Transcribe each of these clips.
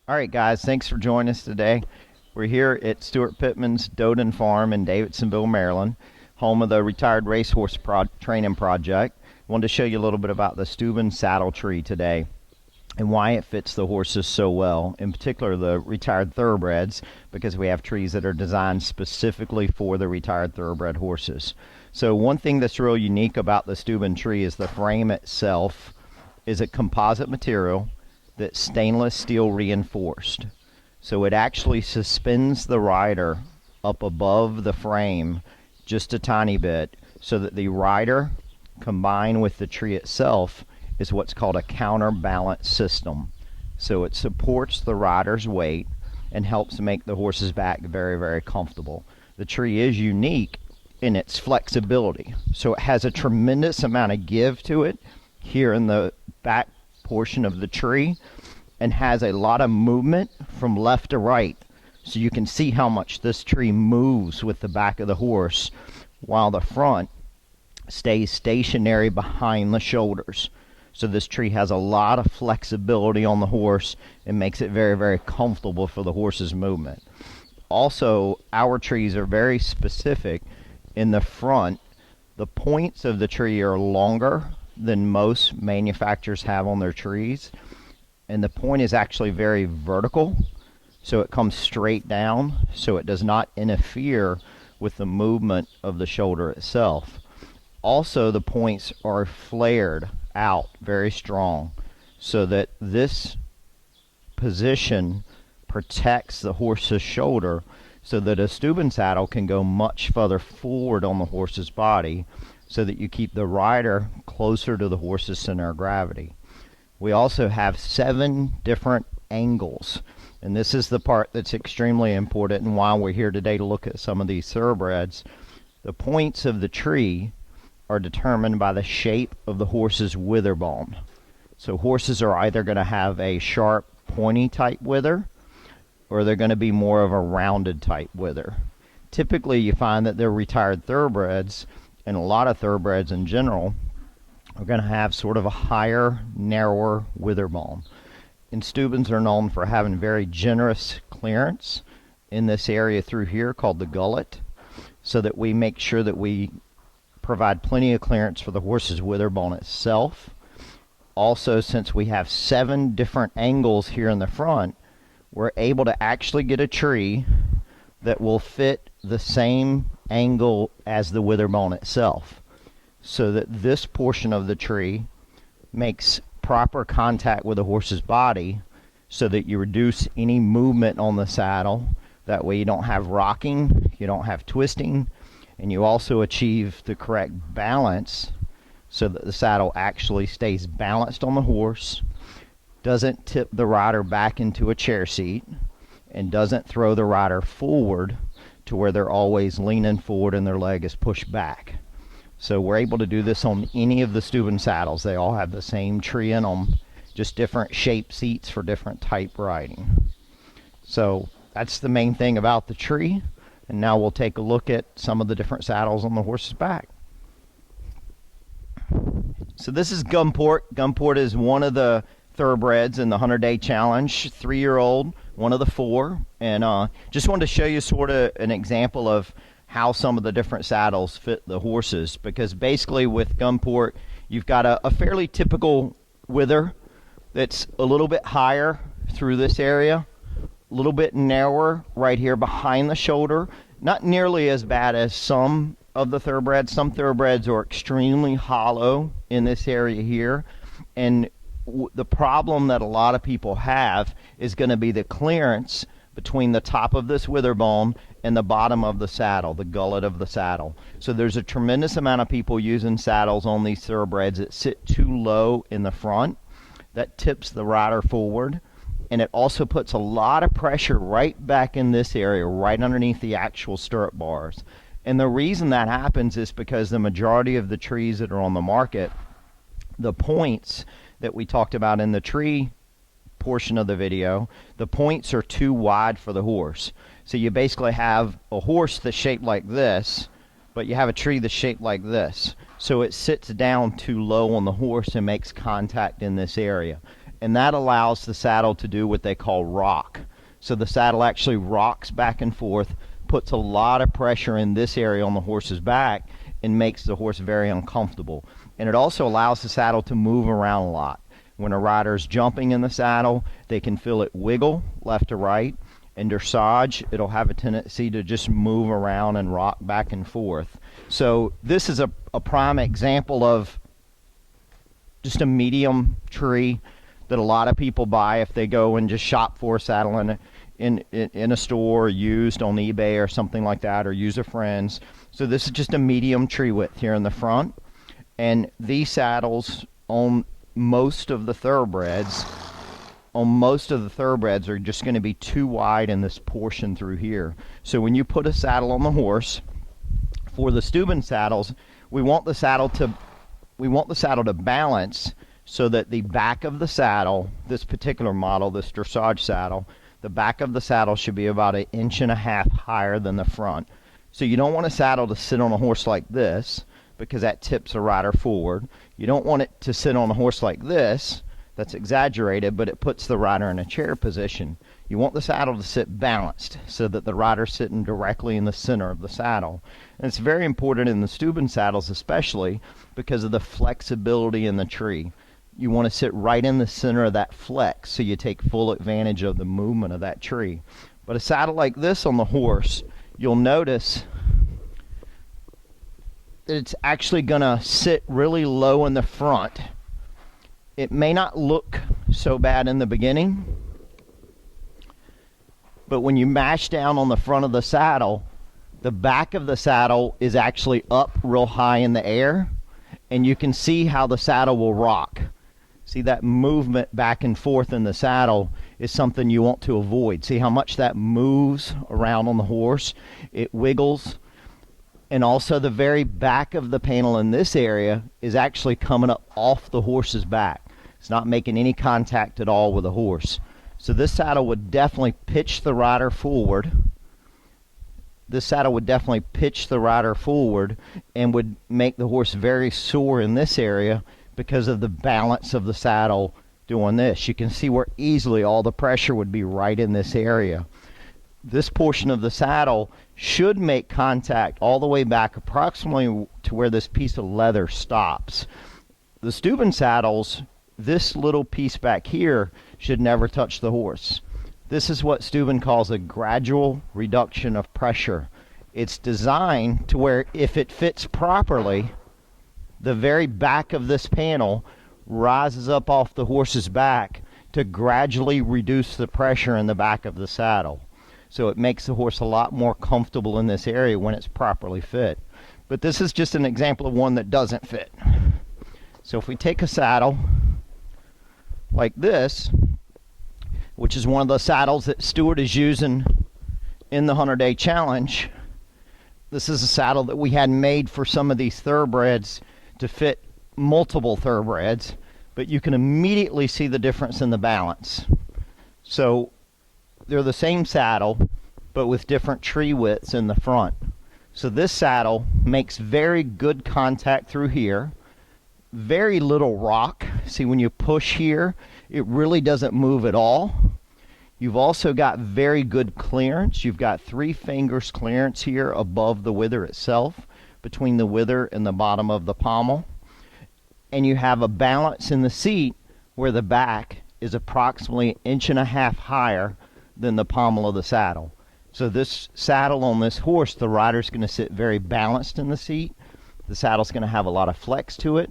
All right, guys, thanks for joining us today. We're here at Steuart Pittman's Doden Farm in Davidsonville, Maryland, home of the Retired Racehorse Training Project. I wanted to show you a little bit about the Stuben saddle tree today and why it fits the horses so well, in particular the retired thoroughbreds, because we have trees that are designed specifically for the retired thoroughbred horses. So one thing that's real unique about the Stuben tree is the frame itself is a composite material that's stainless steel reinforced. So it actually suspends the rider up above the frame just a tiny bit so that the rider combined with the tree itself is what's called a counterbalance system. So it supports the rider's weight and helps make the horse's back very, very comfortable. The tree is unique in its flexibility. So it has a tremendous amount of give to it here in the back portion of the tree and has a lot of movement from left to right. So you can see how much this tree moves with the back of the horse while the front stays stationary behind the shoulders. So this tree has a lot of flexibility on the horse and makes it very, very comfortable for the horse's movement. Also, our trees are very specific. In the front, the points of the tree are longer than most manufacturers have on their trees, and the point is actually very vertical, so it comes straight down, so it does not interfere with the movement of the shoulder itself. Also, the points are flared out very strong so that this position protects the horse's shoulder so that a Stuben saddle can go much further forward on the horse's body so that you keep the rider closer to the horse's center of gravity. We also have 7 different angles, and this is the part that's extremely important and why we're here today to look at some of these thoroughbreds. The points of the tree are determined by the shape of the horse's wither bone. So horses are either going to have a sharp, pointy type wither, or they're going to be more of a rounded type wither. Typically, you find that they're retired thoroughbreds, and a lot of thoroughbreds in general are going to have sort of a higher, narrower wither bone. And Stubens are known for having very generous clearance in this area through here called the gullet, so that we make sure that we provide plenty of clearance for the horse's wither bone itself. Also, since we have 7 different angles here in the front, we're able to actually get a tree that will fit the same angle as the wither bone itself, so that this portion of the tree makes proper contact with the horse's body so that you reduce any movement on the saddle. That way you don't have rocking, you don't have twisting, and you also achieve the correct balance so that the saddle actually stays balanced on the horse, doesn't tip the rider back into a chair seat, and doesn't throw the rider forward to where they're always leaning forward and their leg is pushed back. So we're able to do this on any of the Stuben saddles. They all have the same tree in them, just different shape seats for different type riding. So that's the main thing about the tree. And now we'll take a look at some of the different saddles on the horse's back. So this is Gunport. Gunport is one of the thoroughbreds in the 100-day challenge, 3-year-old, one of the 4. And just wanted to show you sort of an example of how some of the different saddles fit the horses, because basically with Gunport you've got a fairly typical wither that's a little bit higher through this area, a little bit narrower right here behind the shoulder, not nearly as bad as some of the thoroughbreds. Some thoroughbreds are extremely hollow in this area here, and the problem that a lot of people have is going to be the clearance between the top of this wither bone and the bottom of the saddle, the gullet of the saddle. So there's a tremendous amount of people using saddles on these thoroughbreds that sit too low in the front. That tips the rider forward, and it also puts a lot of pressure right back in this area, right underneath the actual stirrup bars. And the reason that happens is because the majority of the trees that are on the market, the points that we talked about in the tree portion of the video, the points are too wide for the horse. So you basically have a horse that's shaped like this, but you have a tree that's shaped like this. So it sits down too low on the horse and makes contact in this area. and that allows the saddle to do what they call rock. So the saddle actually rocks back and forth, puts a lot of pressure in this area on the horse's back, and makes the horse very uncomfortable. And it also allows the saddle to move around a lot. When a rider is jumping in the saddle, they can feel it wiggle left to right. In dressage, it'll have a tendency to just move around and rock back and forth. So this is a prime example of just a medium tree that a lot of people buy if they go and just shop for a saddle in a store, used on eBay or something like that, or use a friend's. So this is just a medium tree width here in the front, and these saddles on most of the thoroughbreds are just going to be too wide in this portion through here. So when you put a saddle on the horse, for the Stuben saddles, we want the saddle to balance so that the back of the saddle, this particular model, this dressage saddle, the back of the saddle should be about 1.5 inches higher than the front. So you don't want a saddle to sit on a horse like this, because that tips a rider forward. You don't want it to sit on a horse like this. That's exaggerated, but it puts the rider in a chair position. You want the saddle to sit balanced so that the rider's sitting directly in the center of the saddle. And it's very important in the Stuben saddles, especially because of the flexibility in the tree. You want to sit right in the center of that flex so you take full advantage of the movement of that tree. But a saddle like this on the horse, you'll notice that it's actually going to sit really low in the front. It may not look so bad in the beginning, but when you mash down on the front of the saddle, the back of the saddle is actually up real high in the air, and you can see how the saddle will rock. See, that movement back and forth in the saddle is something you want to avoid. See how much that moves around on the horse? It wiggles. And also the very back of the panel in this area is actually coming up off the horse's back. It's not making any contact at all with the horse. So this saddle would definitely pitch the rider forward. This saddle would definitely pitch the rider forward and would make the horse very sore in this area because of the balance of the saddle doing this. You can see where easily all the pressure would be right in this area. This portion of the saddle should make contact all the way back approximately to where this piece of leather stops. The Stuben saddles, this little piece back here should never touch the horse. This is what Stuben calls a gradual reduction of pressure. It's designed to where if it fits properly, the very back of this panel rises up off the horse's back to gradually reduce the pressure in the back of the saddle. So it makes the horse a lot more comfortable in this area when it's properly fit. But this is just an example of one that doesn't fit. So if we take a saddle like this, which is one of the saddles that Steuart is using in the 100-day challenge, this is a saddle that we had made for some of these thoroughbreds to fit multiple thoroughbreds, but you can immediately see the difference in the balance. So they're the same saddle, but with different tree widths in the front. So this saddle makes very good contact through here, very little rock. See, when you push here, it really doesn't move at all. You've also got very good clearance. You've got 3 fingers clearance here above the wither itself, between the wither and the bottom of the pommel. And you have a balance in the seat where the back is approximately 1.5 inches higher than the pommel of the saddle. So this saddle on this horse, the rider's going to sit very balanced in the seat. The saddle's going to have a lot of flex to it.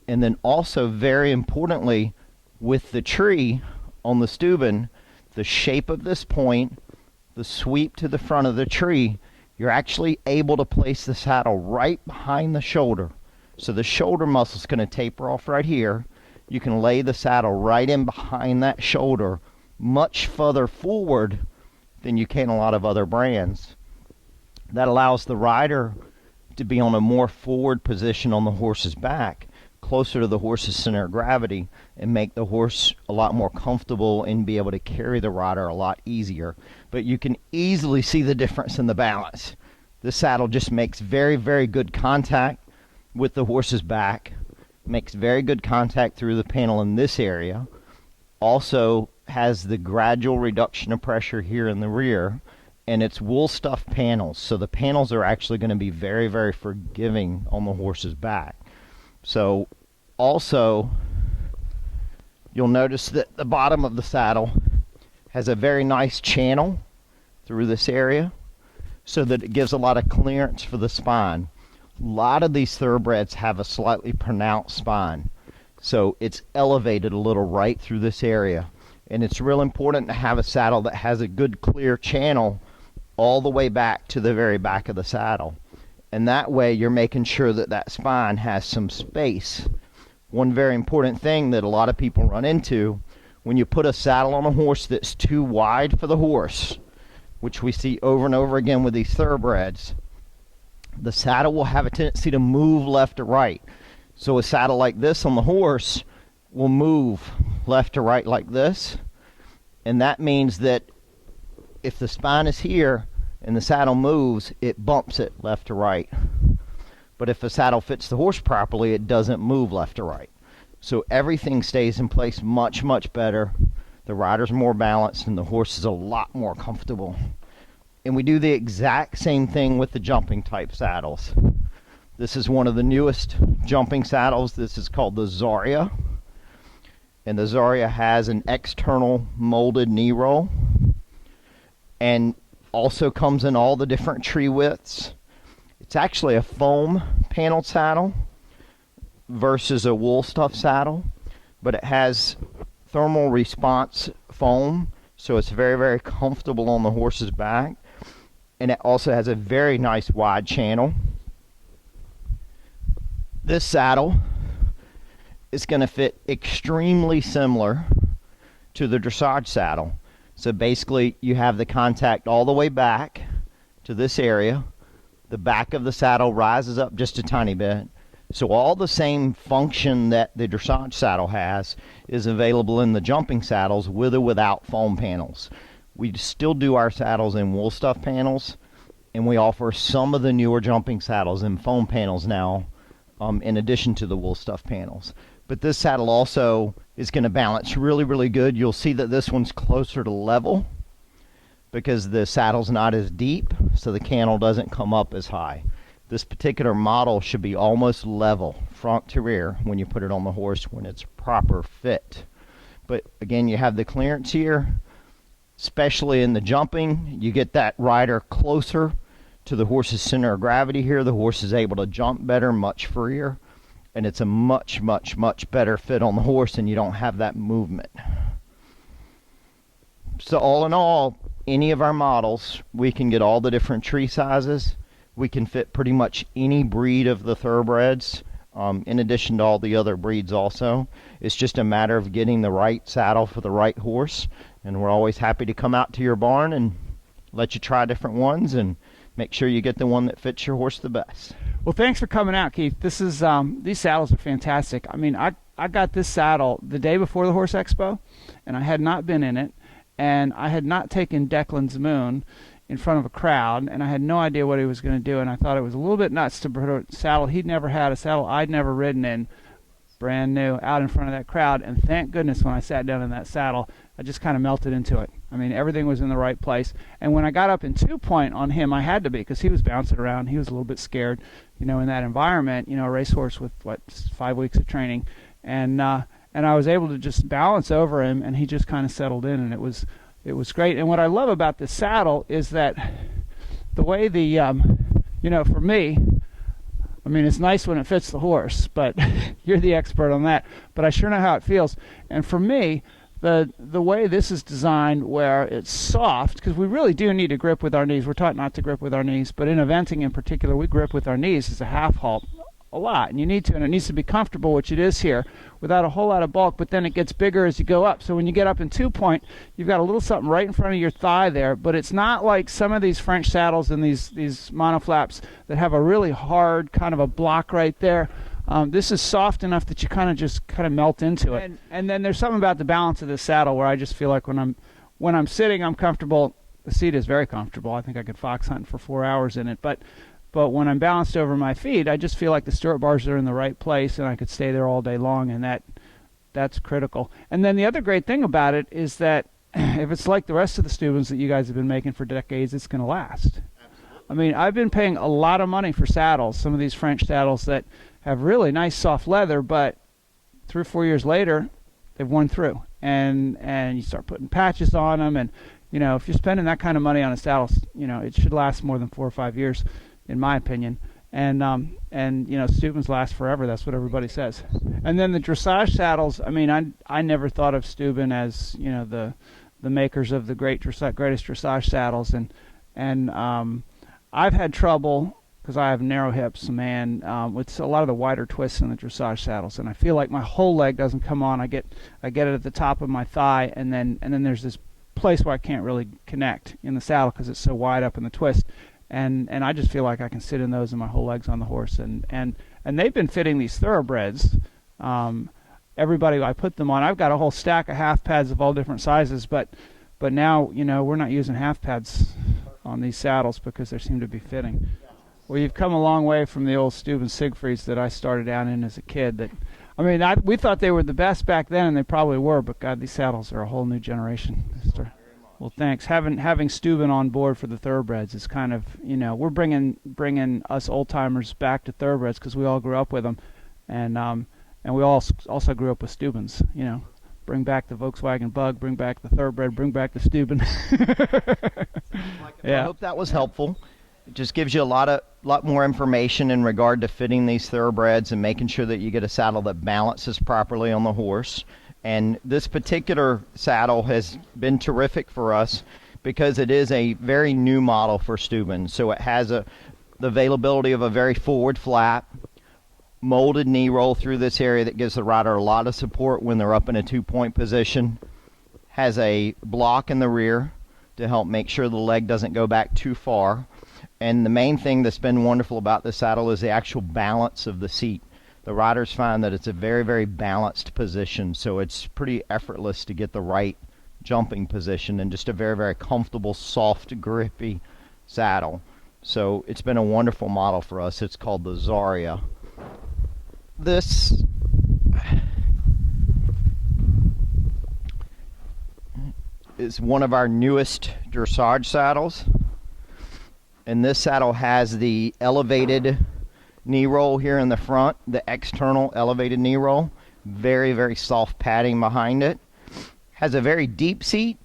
And then also, very importantly, with the tree on the Stuben, the shape of this point, the sweep to the front of the tree, you're actually able to place the saddle right behind the shoulder. So the shoulder muscle's going to taper off right here. You can lay the saddle right in behind that shoulder, much further forward than you can a lot of other brands. That allows the rider to be on a more forward position on the horse's back, closer to the horse's center of gravity, and make the horse a lot more comfortable and be able to carry the rider a lot easier. But you can easily see the difference in the balance. This saddle just makes very, very good contact with the horse's back, makes very good contact through the panel in this area, also has the gradual reduction of pressure here in the rear, and it's wool stuff panels, so the panels are actually going to be very, very forgiving on the horse's back. So also you'll notice that the bottom of the saddle has a very nice channel through this area so that it gives a lot of clearance for the spine. A lot of these thoroughbreds have a slightly pronounced spine, so it's elevated a little right through this area, and it's real important to have a saddle that has a good clear channel all the way back to the very back of the saddle, and that way you're making sure that that spine has some space. One very important thing that a lot of people run into when you put a saddle on a horse that's too wide for the horse, which we see over and over again with these thoroughbreds, the saddle will have a tendency to move left to right. So a saddle like this on the horse will move left to right like this, and that means that if the spine is here and the saddle moves, it bumps it left to right. But if the saddle fits the horse properly, it doesn't move left to right. So everything stays in place much, much better. The rider's more balanced and the horse is a lot more comfortable. And we do the exact same thing with the jumping type saddles. This is one of the newest jumping saddles. This is called the Zaria. And the Zaria has an external molded knee roll, and also comes in all the different tree widths. It's actually a foam paneled saddle versus a wool stuff saddle, but it has thermal response foam, so it's very, very comfortable on the horse's back, and it also has a very nice wide channel. This saddle is going to fit extremely similar to the dressage saddle. So basically you have the contact all the way back to this area. The back of the saddle rises up just a tiny bit. So all the same function that the dressage saddle has is available in the jumping saddles with or without foam panels. We still do our saddles in wool stuff panels, and we offer some of the newer jumping saddles in foam panels now, in addition to the wool stuff panels. But this saddle also is going to balance really, really good. You'll see that this one's closer to level because the saddle's not as deep, so the cantle doesn't come up as high. This particular model should be almost level front to rear when you put it on the horse when it's proper fit. But again, you have the clearance here, especially in the jumping. You get that rider closer to the horse's center of gravity here. The horse is able to jump better, much freer, and it's a much, much, much better fit on the horse, and you don't have that movement. So all in all, any of our models, we can get all the different tree sizes. We can fit pretty much any breed of the thoroughbreds, in addition to all the other breeds also. It's just a matter of getting the right saddle for the right horse, and we're always happy to come out to your barn and let you try different ones and make sure you get the one that fits your horse the best. Well, thanks for coming out, Keith. This is these saddles are fantastic. I mean, I got this saddle the day before the Horse Expo, and I had not been in it, and I had not taken Declan's Moon in front of a crowd, and I had no idea what he was going to do, and I thought it was a little bit nuts to put a saddle he'd never had, a saddle I'd never ridden in, brand new, out in front of that crowd. And thank goodness when I sat down in that saddle, I just kind of melted into it. I mean, everything was in the right place. And when I got up in 2-point on him, I had to be, because he was bouncing around. He was a little bit scared, you know, in that environment, you know, a racehorse with, 5 weeks of training. And I was able to just balance over him, and he just kind of settled in, and it was great. And what I love about this saddle is that the way the, you know, for me, I mean, it's nice when it fits the horse, but you're the expert on that. But I sure know how it feels. And for me, the way this is designed, where it's soft, because we really do need to grip with our knees. We're taught not to grip with our knees, but in eventing in particular, we grip with our knees as a half halt a lot, and you need to, and it needs to be comfortable, which it is here, without a whole lot of bulk. But then it gets bigger as you go up. So when you get up in 2-point, you've got a little something right in front of your thigh there. But it's not like some of these French saddles and these monoflaps that have a really hard kind of a block right there. This is soft enough that you kind of melt into it. And then there's something about the balance of this saddle where I just feel like when I'm sitting, I'm comfortable. The seat is very comfortable. I think I could fox hunt for 4 hours in it. But when I'm balanced over my feet, I just feel like the stirrup bars are in the right place, and I could stay there all day long, and that's critical. And then the other great thing about it is that if it's like the rest of the Stubens that you guys have been making for decades, it's going to last. I mean, I've been paying a lot of money for saddles, some of these French saddles that have really nice soft leather, but 3 or 4 years later, they've worn through. And you start putting patches on them, and you know, if you're spending that kind of money on a saddle, you know, it should last more than 4 or 5 years, in my opinion. And you know, Stubens last forever. That's what everybody says. And then the dressage saddles. I mean, I never thought of Stuben as, you know, the makers of the greatest dressage saddles, and I've had trouble because I have narrow hips, man, with a lot of the wider twists in the dressage saddles, and I feel like my whole leg doesn't come on. I get it at the top of my thigh, and then there's this place where I can't really connect in the saddle because it's so wide up in the twist, and I just feel like I can sit in those and my whole leg's on the horse, and they've been fitting these Thoroughbreds. Everybody I put them on, I've got a whole stack of half pads of all different sizes, but now, you know, we're not using half pads on these saddles because they seem to be fitting. Well, you've come a long way from the old Stubben Siegfrieds that I started out in as a kid. That, I mean, we thought they were the best back then, and they probably were, but God, these saddles are a whole new generation. Well, thanks. Having Stuben on board for the Thoroughbreds is kind of, you know, we're bringing us old timers back to Thoroughbreds because we all grew up with them, and we all also grew up with Stubens. You know, bring back the Volkswagen Bug, bring back the Thoroughbred, bring back the Stuben. Yeah. I hope that was helpful. It just gives you a lot more information in regard to fitting these Thoroughbreds and making sure that you get a saddle that balances properly on the horse. And this particular saddle has been terrific for us because it is a very new model for Stuben. So it has the availability of a very forward flap, molded knee roll through this area that gives the rider a lot of support when they're up in a 2-point position. Has a block in the rear to help make sure the leg doesn't go back too far. And the main thing that's been wonderful about the saddle is the actual balance of the seat. The riders find that it's a very, very balanced position, so it's pretty effortless to get the right jumping position, and just a very, very comfortable, soft, grippy saddle. So it's been a wonderful model for us. It's called the Zaria. This is one of our newest dressage saddles, and this saddle has the elevated knee roll here in the front, the external elevated knee roll, very, very soft padding behind it. Has a very deep seat,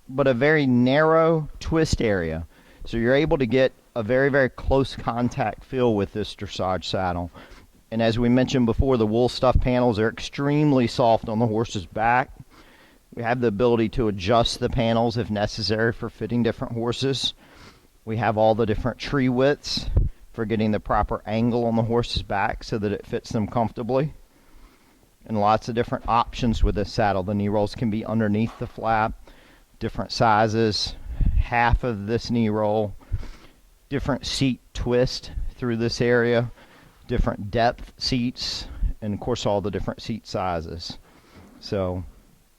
but a very narrow twist area, so you're able to get a very, very close contact feel with this dressage saddle. And as we mentioned before, the wool stuff panels are extremely soft on the horse's back. We have the ability to adjust the panels if necessary for fitting different horses. We have all the different tree widths for getting the proper angle on the horse's back so that it fits them comfortably. And lots of different options with this saddle. The knee rolls can be underneath the flap, different sizes, half of this knee roll, different seat twist through this area, different depth seats, and of course all the different seat sizes. So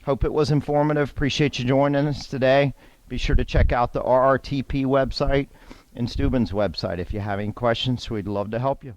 hope it was informative. Appreciate you joining us today. Be sure to check out the RRTP website and Stuben's website. If you have any questions, we'd love to help you.